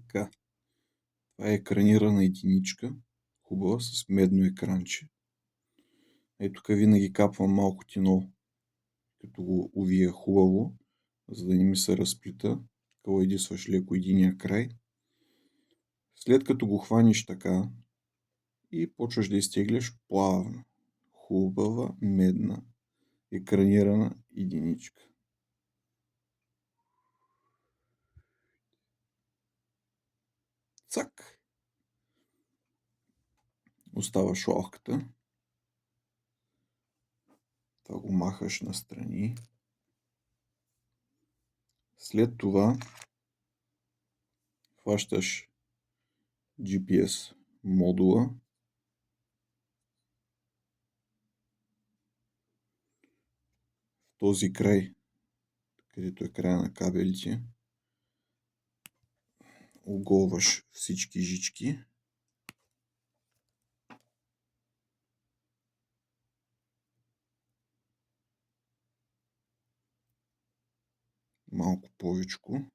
Така, това е екранирана единичка, хубава, с медно екранче. Ето тук винаги капвам малко тинол, като го увия хубаво, за да не ми се разплита. Калайдисваш леко единия край. След като го хваниш така и почваш да изтегляш плавно, хубава медна екранирана единичка. Цак! Остава шолката. Това го махаш настрани. След това хващаш GPS модула. В този край, където е края на кабелите, оголваш всички жички. Малко повечко.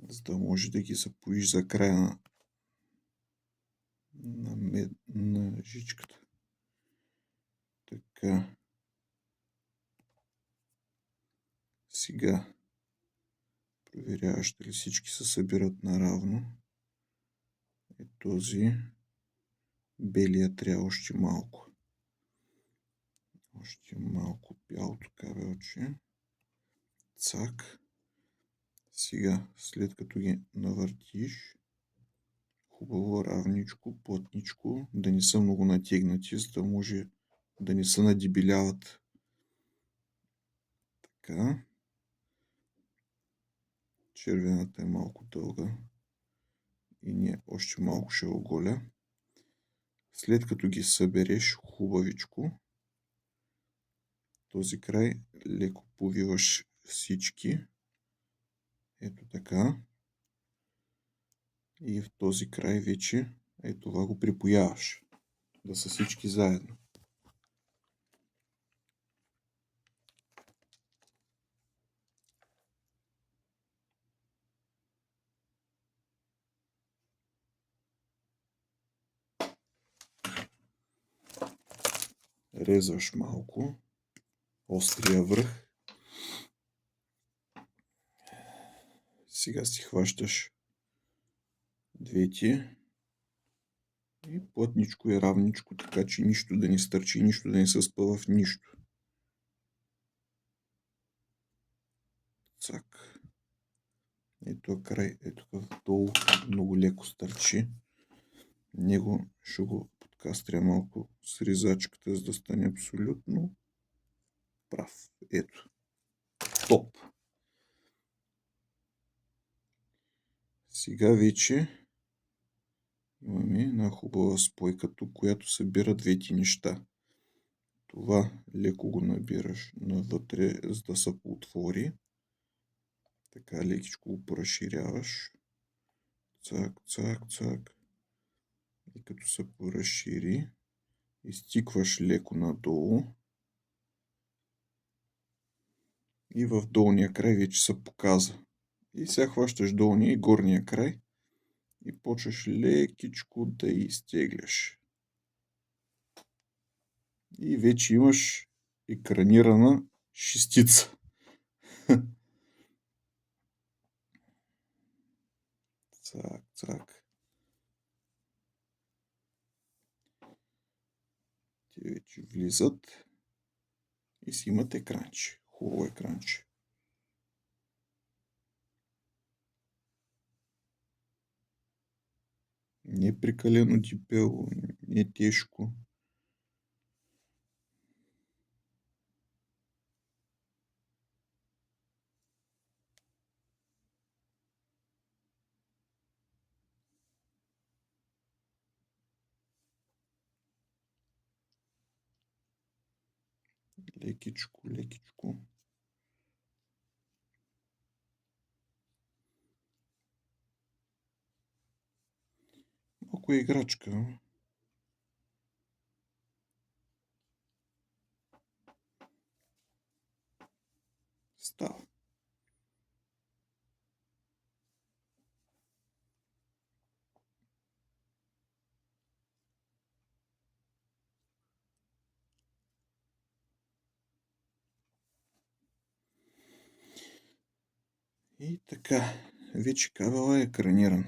За да може да ги запоиш за края на жичката. Така. Сега проверяваш дали всички се събират наравно. Е този белия трябва още малко. Още малко бялото кабелче. Цак. Сега, след като ги навъртиш, хубаво, равничко, плътничко, да не са много натегнати, за да може да не се надебеляват. Така. Червената е малко дълга и ние още малко ще оголя. След като ги събереш хубавичко, този край леко повиваш всички. Ето така. И в този край вече ето това го припояваш. Да са всички заедно. Резваш малко острия връх. Сега си хващаш двете и плътничко и равничко, така че нищо да не стърчи, нищо да не се спъва в нищо. Цак. Ето край, ето долу много леко стърчи. Него ще го подкастря малко с ризачката, за да стане абсолютно прав. Ето. Топ! Сега вече имаме една хубава спойка тук, която събира двете неща. Това леко го набираш навътре, за да се поотвори. Така лекичко го поразширяваш. Цак, цак, цак. И като се поразшири, изтикваш леко надолу. И в долния край вече се показа. И сега хващаш долния и горния край и почваш лекичко да изтегляш. И вече имаш екранирана шестица. Цак, цак. Те вече влизат и си имат екранче. Хубаво екранче. Не прекалено дебело, не тежко. Лекичко, лекичко. Малко е играчка. Става. И така, вече кабела е екраниран.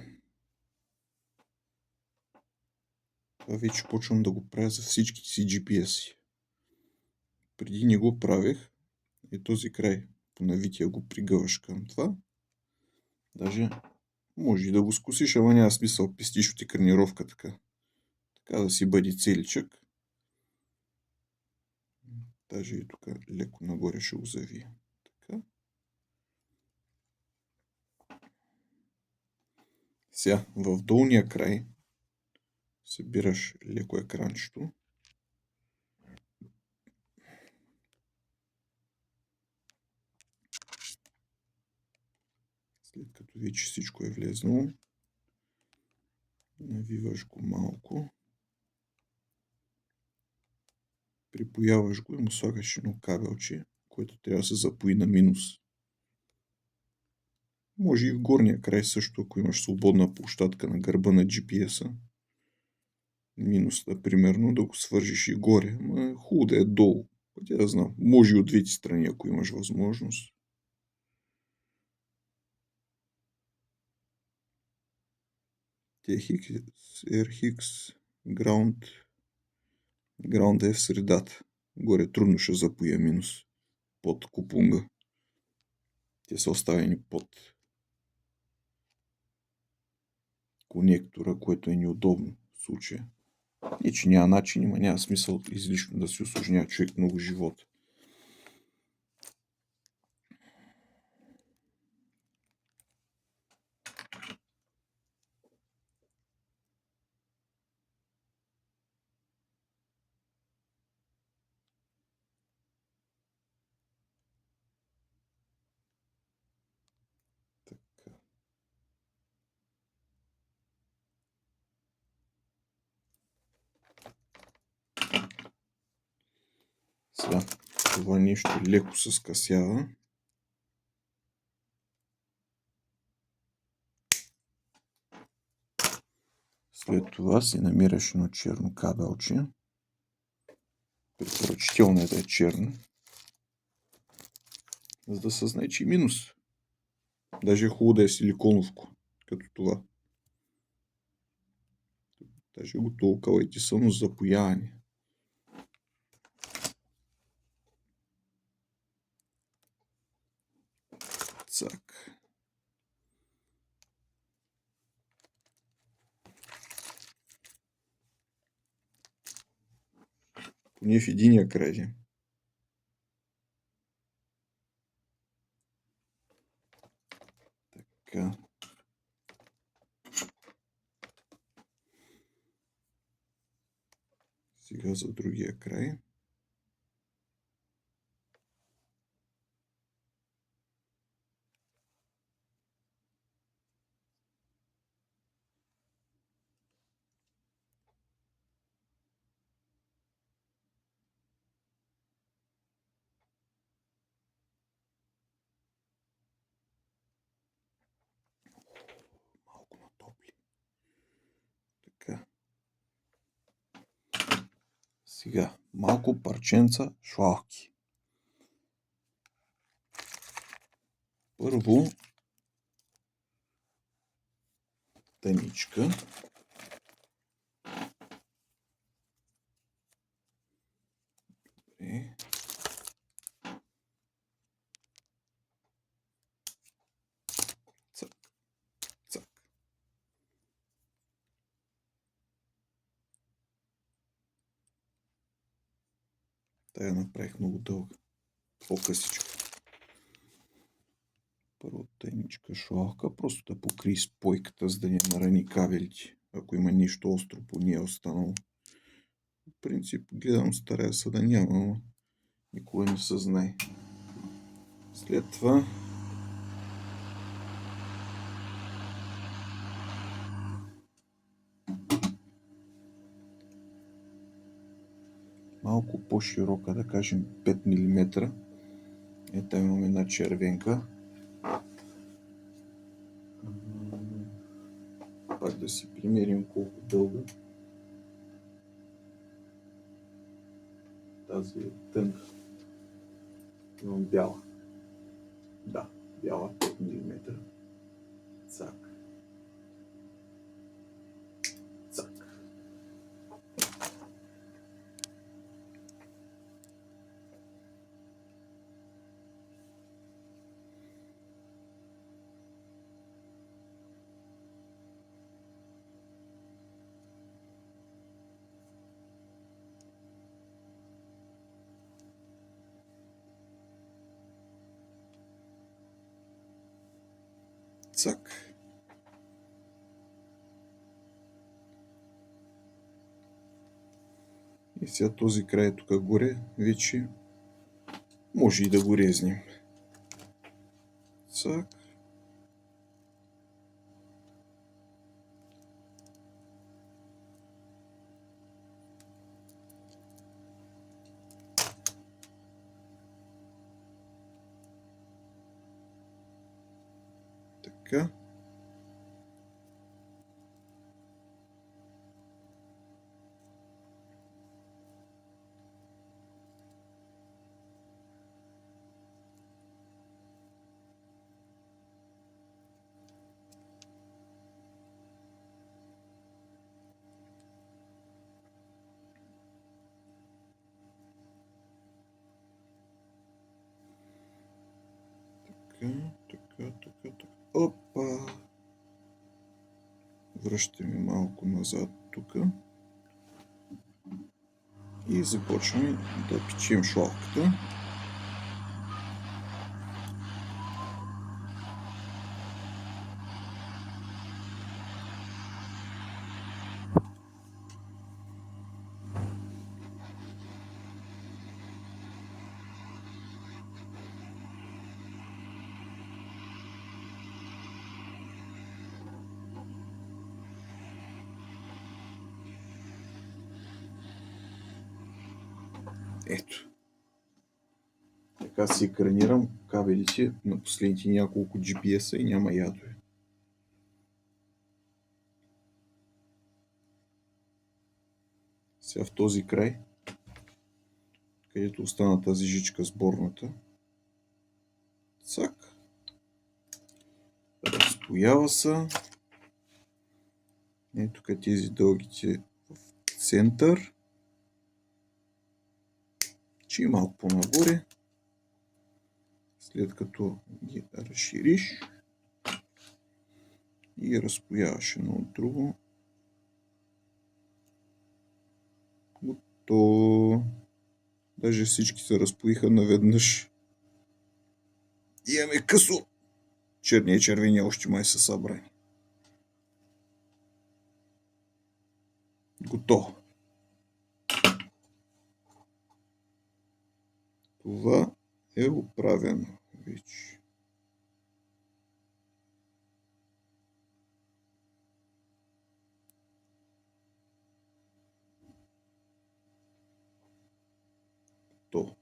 Това вече почвам да го правя за всички си GPS-и. Преди не го правех и този край по навития го пригъваш към това. Даже може и да го скусиш, ама няма смисъл, пестиш от екранировка така. Така да си бъде целичък. Даже и тук леко нагоре ще го завия. Така. Сега, в долния край събираш леко екранчето. След като вече всичко е влезнало, навиваш го малко. Припояваш го и му слагаш едно кабелче, което трябва да се запои на минус. Може и в горния край също, ако имаш свободна площадка на гърба на GPS-а. Минуса, примерно, да го свържиш и горе. Ама хубаво да е долу. Пътя да знам. Може и от двете страни, ако имаш възможност. THX, RX, Ground е в средата. Горе трудно ще запоя минус. Под купунга. Те са оставени под конектора, което е неудобно в случая. Не, че няма начин, няма смисъл излишно да си усложнява човек много живота. Така. Сега това нещо леко се скъсява. След това си намираш едно черно кабелче. Препоръчително е да е черно, за да се знае, че е минус. Даже е хубаво да е силиконовко, като това. Даже го толкова и ти само за запояване. Цак. Поне в единия край. Така. Сега за другия край. Малко натопли. Така. Сега малко парченца шлавки. Първо тъничка. Добре. Цак. Цак. Тая направих много дълга. По-късичка. Първо тъничка шлавка, просто да покри спойката, за да не нарани кабелите, ако има нещо остро по нея останало. В принцип гледам, старая се да няма, но никога не се знае. След това малко по-широка, да кажем 5 мм, Ето имаме една червенка. Пак да си примерим колко дълга. Тази е тънка. Имам бяла. Да, бяла 5 мм. Цак. Цак. Цак. И сега този край тук горе вече може и да го резнем. Цак. Така. Така. Опа! Връщаме малко назад тук. И започваме да печем шладката. Ето. Така си екранирам кабелите на последните няколко GPS-а и няма ядове. Сега в този край, където остана тази жичка сборната, цак, разпоява се. Ето тук тези дългите в център, че и малко по-нагоре, след като ги разшириш и разпояваш едно от друго. Готово. Даже всички се разпоиха наведнъж. Имаме късо. Черния и червения още май са събрани. Готово. Това е оправено вече. То.